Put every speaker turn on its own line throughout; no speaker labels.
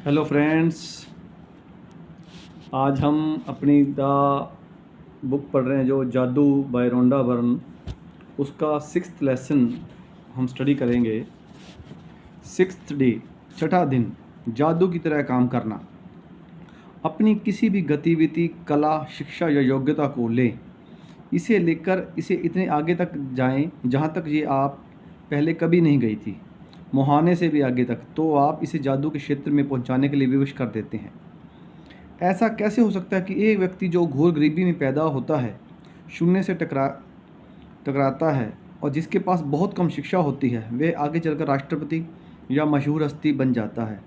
Hello friends, आज हम अपनी द बुक पढ़ रहे हैं जो जादू बाय रोंडा बर्न। उसका 6th लेसन हम स्टडी करेंगे। 6th डे, छठा दिन, जादू की तरह काम करना। अपनी किसी भी गतिविधि, कला, शिक्षा या योग्यता को लें, इसे लेकर इसे इतने आगे तक जाएं जहां तक ये आप पहले कभी नहीं गई थी, मुहाने से भी आगे तक, तो आप इसे जादू के क्षेत्र में पहुंचाने के लिए विवश कर देते हैं। ऐसा कैसे हो सकता है कि एक व्यक्ति जो घोर गरीबी में पैदा होता है, शून्य से टकराता है और जिसके पास बहुत कम शिक्षा होती है, वह आगे चलकर राष्ट्रपति या मशहूर हस्ती बन जाता है,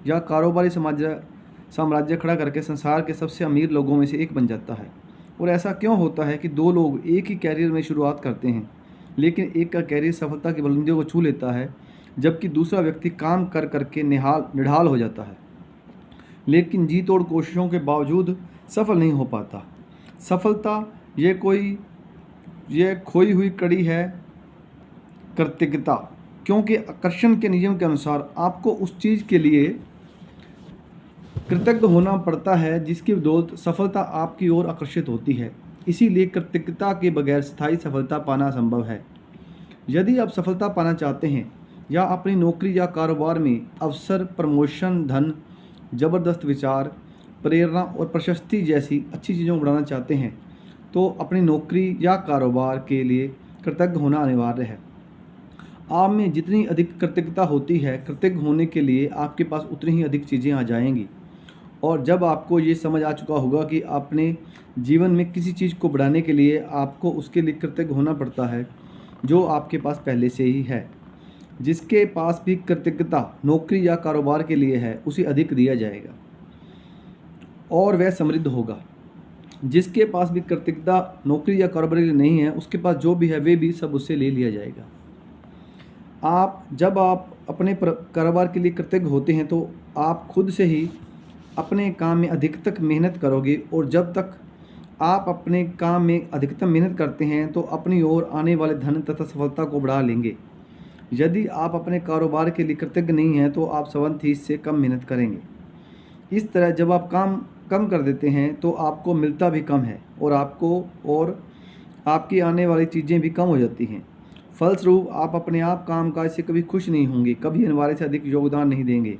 या कारोबारी साम्राज्य खड़ा करके संसार के सबसे अमीर लोगों में से एक बन जाता है। और ऐसा क्यों होता है कि दो लोग एक ही कैरियर में शुरुआत करते हैं, लेकिन एक का कैरियर सफलता की बुलंदियों को छू लेता है, जबकि दूसरा व्यक्ति काम कर करके निढाल हो जाता है, लेकिन जी तोड़ कोशिशों के बावजूद सफल नहीं हो पाता। सफलता ये खोई हुई कड़ी है कृतज्ञता, क्योंकि आकर्षण के नियम के अनुसार आपको उस चीज़ के लिए कृतज्ञ होना पड़ता है जिसकी बदौलत सफलता आपकी ओर आकर्षित होती है। इसीलिए कृतज्ञता के बगैर स्थायी सफलता पाना असंभव है। यदि आप सफलता पाना चाहते हैं या अपनी नौकरी या कारोबार में अवसर, प्रमोशन, धन, ज़बरदस्त विचार, प्रेरणा और प्रशस्ति जैसी अच्छी चीज़ों को बढ़ाना चाहते हैं, तो अपनी नौकरी या कारोबार के लिए कृतज्ञ होना अनिवार्य है। आप में जितनी अधिक कृतज्ञता होती है, कृतज्ञ होने के लिए आपके पास उतनी ही अधिक चीज़ें आ जाएंगी। और जब आपको ये समझ आ चुका होगा कि अपने जीवन में किसी चीज़ को बढ़ाने के लिए आपको उसके लिए कृतज्ञ होना पड़ता है जो आपके पास पहले से ही है। जिसके पास भी कृतज्ञता नौकरी या कारोबार के लिए है, उसे अधिक दिया जाएगा और वह समृद्ध होगा। जिसके पास भी कृतज्ञता नौकरी या कारोबार के लिए नहीं है, उसके पास जो भी है वे भी सब उससे ले लिया जाएगा। जब आप अपने कारोबार के लिए कृतज्ञ होते हैं तो आप खुद से ही अपने काम में अधिकतम मेहनत करोगे, और जब तक आप अपने काम में अधिकतम मेहनत करते हैं तो अपनी ओर आने वाले धन तथा सफलता को बढ़ा लेंगे। यदि आप अपने कारोबार के लिए कृतज्ञ नहीं हैं तो आप 7 से कम मेहनत करेंगे। इस तरह जब आप काम कम कर देते हैं तो आपको मिलता भी कम है और आपकी आने वाली चीज़ें भी कम हो जाती हैं। फलस्वरूप आप अपने आप कामकाज से कभी खुश नहीं होंगे, कभी अनिवार्य से अधिक योगदान नहीं देंगे,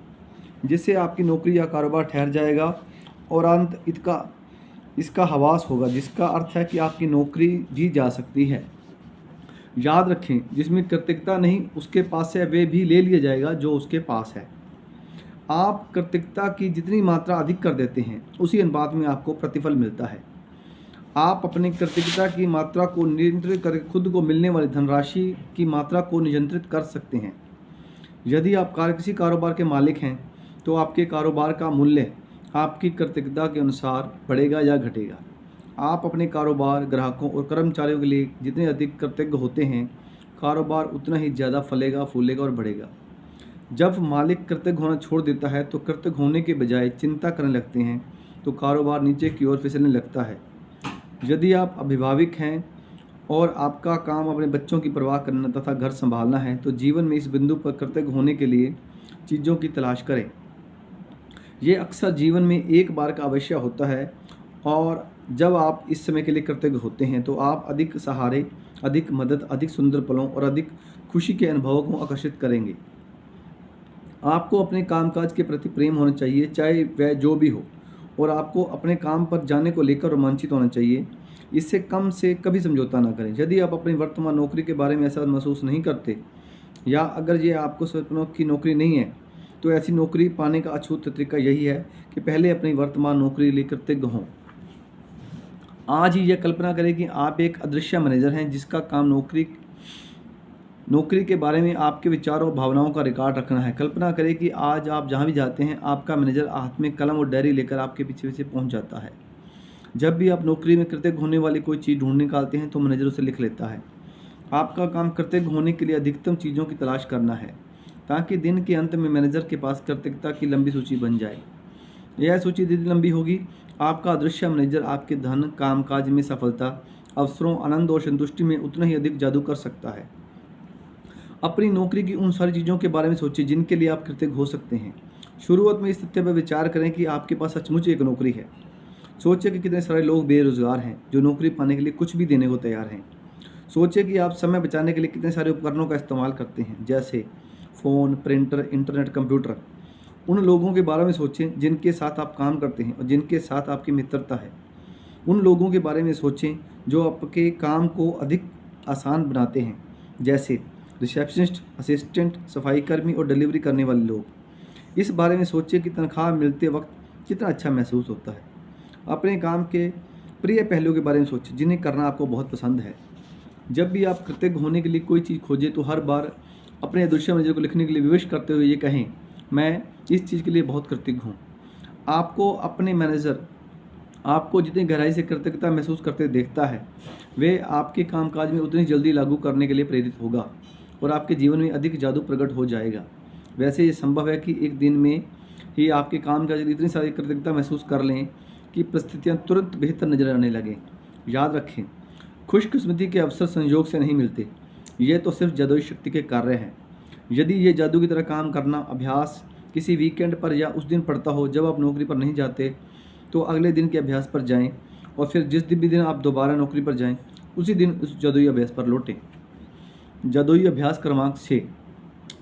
जिससे आपकी नौकरी या कारोबार ठहर जाएगा और अंत इसका हवास होगा, जिसका अर्थ है कि आपकी नौकरी जी जा सकती है। याद रखें, जिसमें कृतज्ञता नहीं उसके पास है वे भी ले लिया जाएगा जो उसके पास है। आप कृतज्ञता की जितनी मात्रा अधिक कर देते हैं, उसी अनुपात में आपको प्रतिफल मिलता है। आप अपनी कृतज्ञता की मात्रा को नियंत्रित करके खुद को मिलने वाली धनराशि की मात्रा को नियंत्रित कर सकते हैं। यदि आप किसी कारोबार के मालिक हैं तो आपके कारोबार का मूल्य आपकी कृतज्ञता के अनुसार बढ़ेगा या घटेगा। आप अपने कारोबार, ग्राहकों और कर्मचारियों के लिए जितने अधिक कृतज्ञ होते हैं, कारोबार उतना ही ज़्यादा फलेगा, फूलेगा और बढ़ेगा। जब मालिक कृतज्ञ होना छोड़ देता है तो कृतज्ञ होने के बजाय चिंता करने लगते हैं, तो कारोबार नीचे की ओर फिसलने लगता है। यदि आप अभिभावक हैं और आपका काम अपने बच्चों की परवाह करना तथा घर संभालना है, तो जीवन में इस बिंदु पर कृतज्ञ होने के लिए चीज़ों की तलाश करें। ये अक्सर जीवन में एक बार का अवश्य होता है, और जब आप इस समय के लिए कृतज्ञ होते हैं तो आप अधिक सहारे, अधिक मदद, अधिक सुंदर पलों और अधिक खुशी के अनुभवों को आकर्षित करेंगे। आपको अपने कामकाज के प्रति प्रेम होना चाहिए, चाहे वह जो भी हो, और आपको अपने काम पर जाने को लेकर रोमांचित होना चाहिए। इससे कम से कभी समझौता ना करें। यदि आप अपनी वर्तमान नौकरी के बारे में ऐसा महसूस नहीं करते, या अगर ये आपको सपनों की नौकरी नहीं है, तो ऐसी नौकरी पाने का अछूत तरीका यही है कि पहले अपनी वर्तमान नौकरी के लिए कृतज्ञ हों। आज ही यह कल्पना करें कि आप एक अदृश्य मैनेजर हैं जिसका काम नौकरी के बारे में आपके विचारों और भावनाओं का रिकॉर्ड रखना है। कल्पना करें कि आज आप जहां भी जाते हैं, आपका मैनेजर हाथ में कलम और डायरी लेकर आपके पीछे पीछे पहुंच जाता है। जब भी आप नौकरी में कृतज्ञ होने वाली कोई चीज़ ढूंढ निकालते हैं तो मैनेजर उसे लिख लेता है। आपका काम कृतज्ञ होने के लिए अधिकतम चीज़ों की तलाश करना है, ताकि दिन के अंत में मैनेजर के पास कृतज्ञता की लंबी सूची बन जाए। यह सूची जितनी लंबी होगी, आपका अदृश्य मैनेजर आपके धन, कामकाज में सफलता, अवसरों, आनंद और संतुष्टि में उतना ही अधिक जादू कर सकता है। अपनी नौकरी की उन सारी चीज़ों के बारे में सोचिए जिनके लिए आप कृतज्ञ हो सकते हैं। शुरुआत में इस तथ्य पर विचार करें कि आपके पास सचमुच एक नौकरी है। सोचिए कि कितने सारे लोग बेरोजगार हैं जो नौकरी पाने के लिए कुछ भी देने को तैयार हैं। सोचिए कि आप समय बचाने के लिए कितने सारे उपकरणों का इस्तेमाल करते हैं, जैसे फ़ोन, प्रिंटर, इंटरनेट, कंप्यूटर। उन लोगों के बारे में सोचें जिनके साथ आप काम करते हैं और जिनके साथ आपकी मित्रता है। उन लोगों के बारे में सोचें जो आपके काम को अधिक आसान बनाते हैं, जैसे रिसेप्शनिस्ट, असिस्टेंट, सफाई कर्मी और डिलीवरी करने वाले लोग। इस बारे में सोचिए कि तनख्वाह मिलते वक्त कितना अच्छा महसूस होता है। अपने काम के प्रिय पहलुओं के बारे में सोचें जिन्हें करना आपको बहुत पसंद है। जब भी आप कृतज्ञ होने के लिए कोई चीज़ खोजें तो हर बार अपने अदृश्य मैनेजर को लिखने के लिए विश करते हुए ये कहें, मैं इस चीज़ के लिए बहुत कृतज्ञ हूँ। आपको अपने मैनेजर आपको जितनी गहराई से कृतज्ञता महसूस करते देखता है, वे आपके कामकाज में उतनी जल्दी लागू करने के लिए प्रेरित होगा और आपके जीवन में अधिक जादू प्रकट हो जाएगा। वैसे ये संभव है कि एक दिन में ही आपके कामकाज में इतनी सारी कृतज्ञता महसूस कर लें कि परिस्थितियाँ तुरंत बेहतर नजर आने लगें। याद रखें, खुशकिस्मती के अवसर संयोग से नहीं मिलते, ये तो सिर्फ जादुई शक्ति के कार्य हैं। यदि ये जादू की तरह काम करना अभ्यास किसी वीकेंड पर या उस दिन पड़ता हो जब आप नौकरी पर नहीं जाते, तो अगले दिन के अभ्यास पर जाएं और फिर जिस भी दिन आप दोबारा नौकरी पर जाएं उसी दिन उस जादुई अभ्यास पर लौटें। जादुई अभ्यास क्रमांक 6,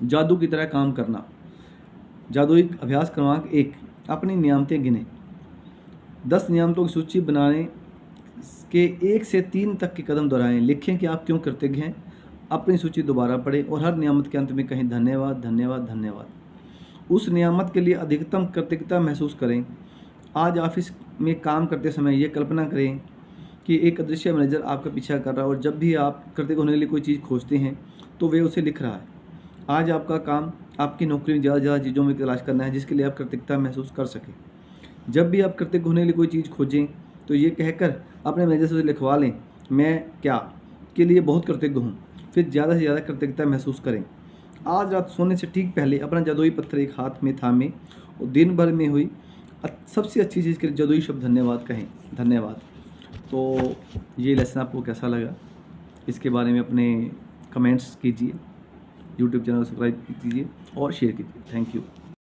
जादू की तरह काम करना। जादुई अभ्यास क्रमांक 1, अपनी नियामतें गिनें। 10 नियामतों की सूची बनाने के 1 से 3 तक के कदम दोहराएं। लिखें कि आप क्यों कृतज्ञ हैं। अपनी सूची दोबारा पढ़ें और हर नियामत के अंत में कहें धन्यवाद, धन्यवाद, धन्यवाद। उस नियामत के लिए अधिकतम कृतज्ञता महसूस करें। आज ऑफिस में काम करते समय ये कल्पना करें कि एक अदृश्य मैनेजर आपका पीछा कर रहा है और जब भी आप कृतज्ञ होने के लिए कोई चीज़ खोजते हैं तो वे उसे लिख रहा है। आज आपका काम आपकी नौकरी में ज़्यादा चीज़ों में तलाश करना है जिसके लिए आप कृतज्ञता महसूस कर सकें। जब भी आप कृतज्ञ होने के लिए कोई चीज़ खोजें तो ये कहकर अपने मैनेजर से लिखवा लें, मैं क्या के लिए बहुत कृतज्ञ हूँ। फिर ज़्यादा से ज़्यादा कृतज्ञता महसूस करें। आज रात सोने से ठीक पहले अपना जादुई पत्थर एक हाथ में थामें और दिन भर में हुई सबसे अच्छी चीज़ के लिए जादुई शब्द धन्यवाद कहें। धन्यवाद। तो ये लेसन आपको कैसा लगा, इसके बारे में अपने कमेंट्स कीजिए, यूट्यूब चैनल को सब्सक्राइब कीजिए और शेयर कीजिए। Thank you.